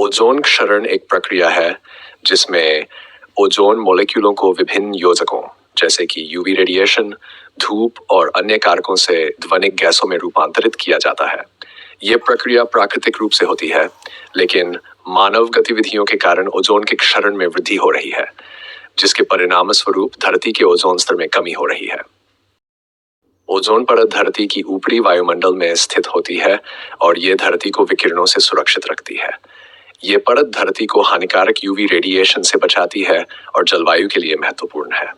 Ozone क्षरण एक प्रक्रिया है जिसमें ओजोन मॉलिक्यूलों को विभिन्न योजकों जैसे कि यूवी रेडिएशन, धूप और अन्य कारकों से ध्वनिक गैसों में रूपांतरित किया जाता है। ये प्रक्रिया प्राकृतिक रूप से होती है, लेकिन मानव गतिविधियों के कारण ओजोन के क्षरण में वृद्धि हो रही है, जिसके परिणाम स्वरूप धरती के ओजोन स्तर में कमी हो रही है। ओजोन परत धरती की ऊपरी वायुमंडल में स्थित होती है और ये धरती को विकिरणों से सुरक्षित रखती है। ये परत धरती को हानिकारक यूवी रेडिएशन से बचाती है और जलवायु के लिए महत्वपूर्ण है।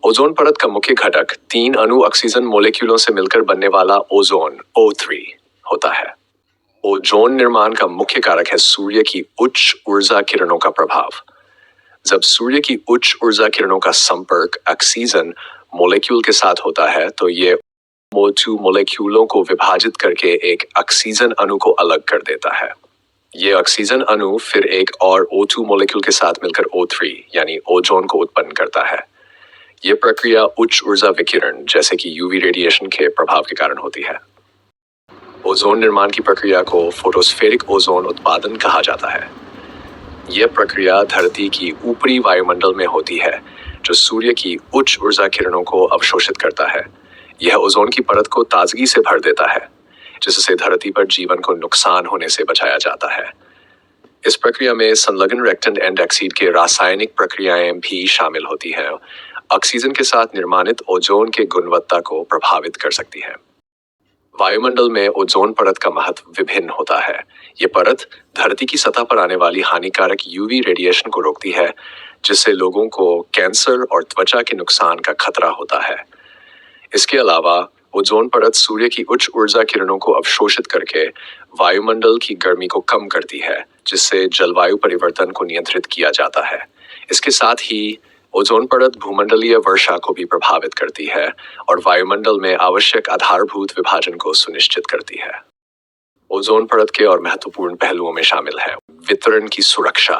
ओजोन परत का मुख्य घटक 3 अणु ऑक्सीजन मोलेक्यूलों से मिलकर बनने वाला ओजोन O3 होता है। ओजोन निर्माण का मुख्य कारक है सूर्य की उच्च ऊर्जा किरणों का प्रभाव। जब सूर्य की उच्च ऊर्जा किरणों का संपर्क ऑक्सीजन मोलेक्यूल के साथ होता है तो ये O2 मोलेक्यूलों को विभाजित करके एक ऑक्सीजन अणु को अलग कर देता है। ये ऑक्सीजन अणु फिर एक और O2 मोलेक्यूल के साथ मिलकर O3 यानी ओजोन को उत्पन्न करता है। ये प्रक्रिया उच्च ऊर्जा विकिरण जैसे कि यूवी रेडिएशन के प्रभाव के कारण होती है। ओजोन निर्माण की प्रक्रिया को फोटोस्फेरिक ओजोन उत्पादन कहा जाता है। यह प्रक्रिया धरती की ऊपरी वायुमंडल में होती है, जो सूर्य की उच्च ऊर्जा किरणों को अवशोषित करता है। यह ओजोन की परत को ताजगी से भर देता है, जिससे धरती पर जीवन को नुकसान होने से बचाया जाता है। इस प्रक्रिया में संलग्न रेक्टेंट एंडोक्साइड के रासायनिक प्रक्रियाएं भी शामिल होती हैं। ऑक्सीजन के साथ निर्माणित ओजोन के गुणवत्ता को प्रभावित कर सकती है। वायुमंडल में ओजोन परत का महत्व विभिन्न होता है। ये परत धरती की सतह पर आने वाली हानिकारक यूवी रेडिएशन को रोकती है, जिससे लोगों को कैंसर और त्वचा के नुकसान का खतरा होता है। इसके अलावा ओजोन परत सूर्य की उच्च ऊर्जा किरणों को अवशोषित करके वायुमंडल की गर्मी को कम करती है, जिससे जलवायु परिवर्तन को नियंत्रित किया जाता है। इसके साथ ही ओजोन परत भूमंडलीय वर्षा को भी प्रभावित करती है और वायुमंडल में आवश्यक आधारभूत विभाजन को सुनिश्चित करती है। ओजोन परत के और महत्वपूर्ण पहलुओं में शामिल है वितरण की सुरक्षा।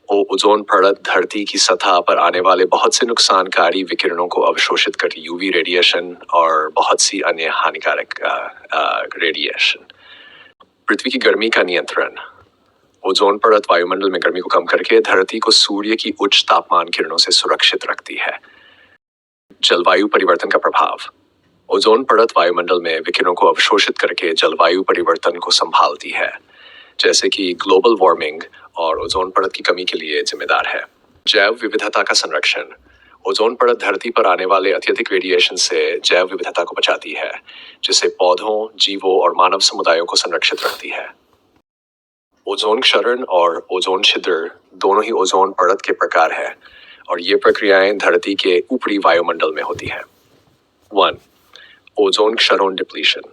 ओजोन परत धरती की सतह पर आने वाले बहुत से नुकसानकारी विकिरणों को अवशोषित कर यूवी रेडिएशन और बहुत सी अन्य हानिकारक रेडिएशन। पृथ्वी की गर्मी का नियंत्रण। ओजोन परत वायुमंडल में गर्मी को कम करके धरती को सूर्य की उच्च तापमान किरणों से सुरक्षित रखती है। जलवायु परिवर्तन का प्रभाव। ओजोन परत वायुमंडल में विकिरणों को अवशोषित करके जलवायु परिवर्तन को संभालती है, जैसे कि ग्लोबल वार्मिंग और ओजोन परत की कमी के लिए जिम्मेदार है। जैव विविधता का संरक्षण। ओजोन परत धरती पर आने वाले अत्यधिक रेडिएशन से जैव विविधता को बचाती है, जिससे पौधों, जीवों और मानव समुदायों को संरक्षित रखती है। ओजोन क्षरण और ओजोन छिद्र दोनों ही ओजोन परत के प्रकार हैं और ये प्रक्रियाएं धरती के ऊपरी वायुमंडल में होती हैं। 1. ओजोन क्षरण डिप्लीशन।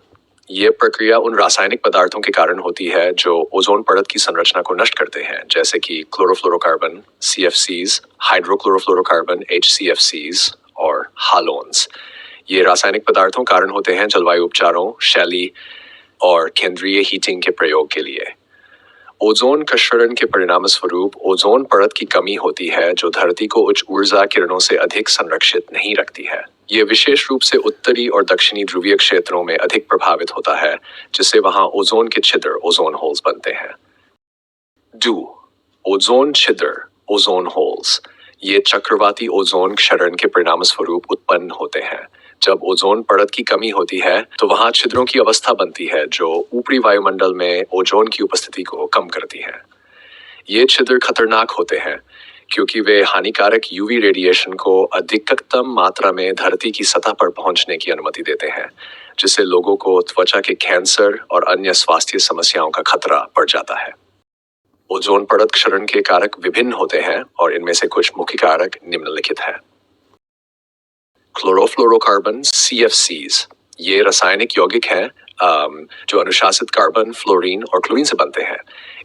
ये प्रक्रिया उन रासायनिक पदार्थों के कारण होती है जो ओजोन परत की संरचना को नष्ट करते हैं, जैसे कि क्लोरोफ्लोरोकार्बन CFCs, हाइड्रोक्लोरोफ्लोरोकार्बन HCFCs और हालोन्स। ये रासायनिक पदार्थों कारण होते हैं जलवायु उपचारों, शैली और केंद्रीय हीटिंग के प्रयोग के लिए। ओजोन क्षरण के परिणाम स्वरूप ओजोन परत की कमी होती है, जो धरती को उच्च ऊर्जा किरणों से अधिक संरक्षित नहीं रखती है। ये विशेष रूप से उत्तरी और दक्षिणी ध्रुवीय क्षेत्रों में अधिक प्रभावित होता है, जिससे वहां ओजोन के छिद्र ओजोन होल्स बनते हैं। 2. ओजोन छिद्र ओजोन होल्स। ये चक्रवाती ओजोन क्षरण के परिणाम स्वरूप उत्पन्न होते हैं। जब ओजोन परत की कमी होती है तो वहां छिद्रों की अवस्था बनती है, जो ऊपरी वायुमंडल में ओजोन की उपस्थिति को कम करती है। ये छिद्र खतरनाक होते हैं क्योंकि वे हानिकारक यूवी रेडिएशन को अधिकतम मात्रा में धरती की सतह पर पहुंचने की अनुमति देते हैं, जिससे लोगों को त्वचा के कैंसर और अन्य स्वास्थ्य समस्याओं का खतरा बढ़ जाता है। ओजोन परत क्षरण के कारक विभिन्न होते हैं और इनमें से कुछ मुख्य कारक निम्नलिखित हैं। Chlorofluorocarbon CFCs। ये रासायनिक यौगिक हैं जो अनुशासित कार्बन, फ्लोरीन और क्लोरीन से बनते हैं।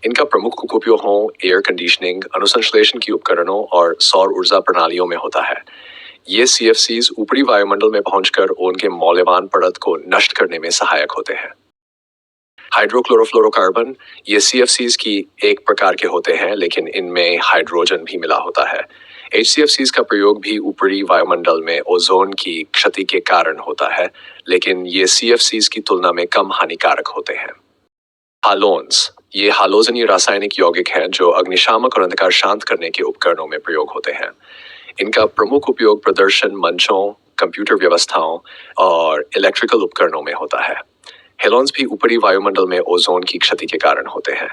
इनका प्रमुख उपयोग एयर कंडीशनिंग, अनुसंश्लेषण की उपकरणों और सौर ऊर्जा प्रणालियों में होता है। ये CFCs ऊपरी वायुमंडल में पहुंचकर उनके मौल्यवान परत को नष्ट करने में सहायक होते हैं। हाइड्रोक्लोरोफ्लोरोकार्बन। ये CFCs की एक प्रकार के होते हैं, लेकिन इनमें हाइड्रोजन भी मिला होता है। HCFCs का प्रयोग भी ऊपरी वायुमंडल में ओजोन की क्षति के कारण होता है, लेकिन ये CFCs की तुलना में कम हानिकारक होते हैं। हालोन्स। ये हालोजनी रासायनिक यौगिक हैं जो अग्निशामक और अंधकार शांत करने के उपकरणों में प्रयोग होते हैं। इनका प्रमुख उपयोग प्रदर्शन मंचों, कंप्यूटर व्यवस्थाओं और इलेक्ट्रिकल उपकरणों में होता है। हेलोन्स भी ऊपरी वायुमंडल में ओजोन की क्षति के कारण होते हैं।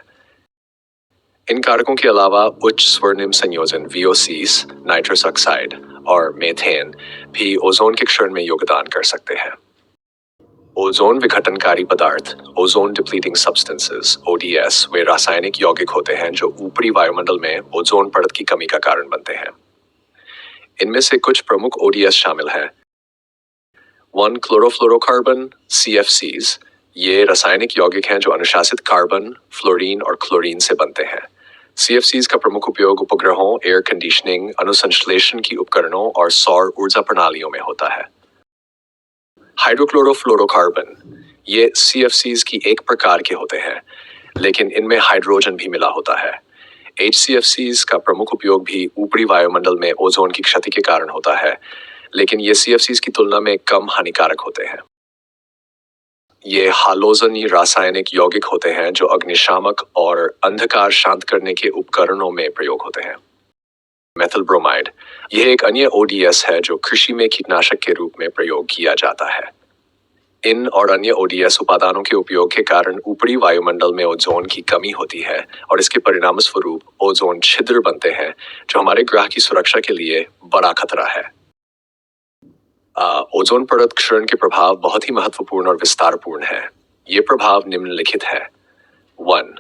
इन कारकों के अलावा उच्च स्वर्णिम संयोजन VOCs, नाइट्रस ऑक्साइड और मेथेन भी ओजोन के क्षरण में योगदान कर सकते हैं। ओजोन विघटनकारी पदार्थ, ओजोन डिप्लीटिंग सब्सटेंसेस ODS, वे रासायनिक यौगिक होते हैं जो ऊपरी वायुमंडल में ओजोन परत की कमी का कारण बनते हैं। इनमें से कुछ प्रमुख ODS शामिल हैं। 1 क्लोरोफ्लोरोकार्बन CFCs, ये रासायनिक यौगिक हैं जो अनुशासित कार्बन, फ्लोरीन और क्लोरीन से बनते हैं। CFCs का प्रमुख उपयोग उपग्रहों, एयर कंडीशनिंग, अनुसंश्लेषण की उपकरणों और सौर ऊर्जा प्रणालियों में होता है। हाइड्रोक्लोरोफ्लोरोकार्बन, ये CFCs की एक प्रकार के होते हैं, लेकिन इनमें हाइड्रोजन भी मिला होता है। HCFCs का प्रमुख उपयोग भी ऊपरी वायुमंडल में ओजोन की क्षति के कारण होता है, लेकिन ये CFCs की तुलना में कम हानिकारक होते हैं। ये हालोजनी रासायनिक यौगिक होते हैं जो अग्निशामक और अंधकार शांत करने के उपकरणों में प्रयोग होते हैं। मेथिल ब्रोमाइड, यह एक अन्य ODS है जो कृषि में कीटनाशक के रूप में प्रयोग किया जाता है। इन और अन्य ODS उपादानों के उपयोग के कारण ऊपरी वायुमंडल में ओजोन की कमी होती है और इसके परिणामस्वरूप ओजोन छिद्र बनते हैं जो हमारे ग्रह की सुरक्षा के लिए बड़ा खतरा है। ओजोन परत क्षरण के प्रभाव बहुत ही महत्वपूर्ण और विस्तारपूर्ण है। ये प्रभाव निम्नलिखित है। 1.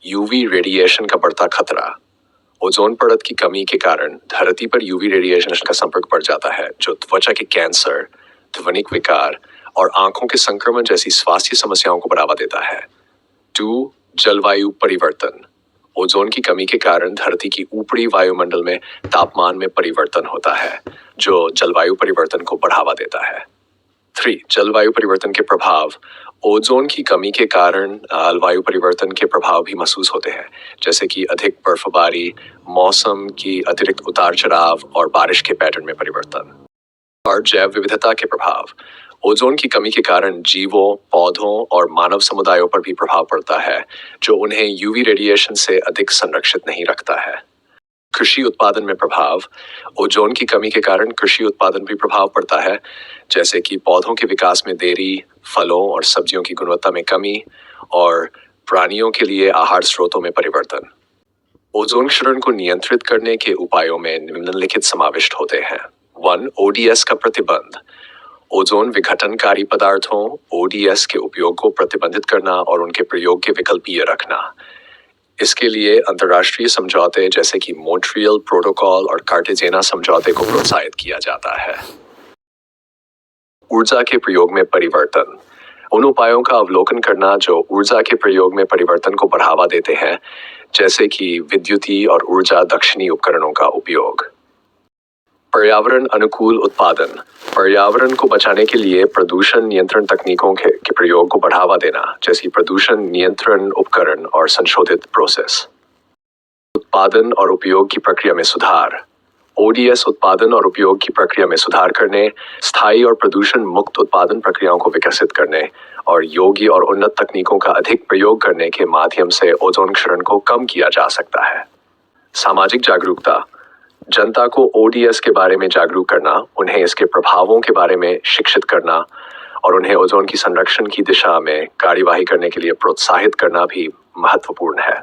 UV रेडिएशन का बढ़ता खतरा। ओजोन परत की कमी के कारण धरती पर UV रेडिएशन का संपर्क बढ़ जाता है जो त्वचा के कैंसर, ध्वनिक विकार और आंखों के संक्रमण जैसी स्वास्थ्य समस्याओं को बढ़ावा देता है। 2. जलवायु परिवर्तन। ओजोन की कमी के कारण धरती की ऊपरी वायुमंडल में तापमान में परिवर्तन होता है जो जलवायु परिवर्तन को बढ़ावा देता है। 3. जलवायु परिवर्तन के प्रभाव। ओजोन की कमी के कारण जलवायु परिवर्तन के प्रभाव भी महसूस होते हैं, जैसे कि अधिक बर्फबारी, मौसम की अतिरिक्त उतार चढ़ाव और बारिश के पैटर्न में परिवर्तन। और जैव विविधता के प्रभाव। ओजोन की कमी के कारण जीवों, पौधों और मानव समुदायों पर भी प्रभाव पड़ता है जो उन्हें UV रेडिएशन से अधिक संरक्षित नहीं रखता है। कृषि उत्पादन में प्रभाव। ओजोन की कमी के कारण कृषि उत्पादन भी प्रभाव पड़ता है, जैसे कि पौधों के विकास में देरी, फलों और सब्जियों की गुणवत्ता में कमी और प्राणियों के लिए आहार स्रोतों में परिवर्तन। ओजोन क्षरण को नियंत्रित करने के उपायों में निम्नलिखित समाविष्ट होते हैं। 1. ODS का प्रतिबंध। ओजोन विघटनकारी पदार्थों ODS के उपयोग को प्रतिबंधित करना और उनके प्रयोग के विकल्पीय रखना। इसके लिए अंतर्राष्ट्रीय समझौते जैसे कि मॉन्ट्रियल प्रोटोकॉल और कार्टेजेना समझौते को प्रोत्साहित किया जाता है। ऊर्जा के प्रयोग में परिवर्तन। उन उपायों का अवलोकन करना जो ऊर्जा के प्रयोग में परिवर्तन को बढ़ावा देते हैं, जैसे कि विद्युतीय और ऊर्जा दक्षिणी उपकरणों का उपयोग। पर्यावरण अनुकूल उत्पादन। पर्यावरण को बचाने के लिए प्रदूषण नियंत्रण तकनीकों के प्रयोग को बढ़ावा देना, जैसे प्रदूषण नियंत्रण उपकरण और संशोधित प्रोसेस। उत्पादन और उपयोग की प्रक्रिया में सुधार। ODS उत्पादन और उपयोग की प्रक्रिया में सुधार करने, स्थायी और प्रदूषण मुक्त उत्पादन प्रक्रियाओं को विकसित करने और योग्य और उन्नत तकनीकों का अधिक प्रयोग करने के माध्यम से ओजोन क्षरण को कम किया जा सकता है। सामाजिक जागरूकता। जनता को ODS के बारे में जागरूक करना, उन्हें इसके प्रभावों के बारे में शिक्षित करना और उन्हें ओजोन की संरक्षण की दिशा में कार्यवाही करने के लिए प्रोत्साहित करना भी महत्वपूर्ण है।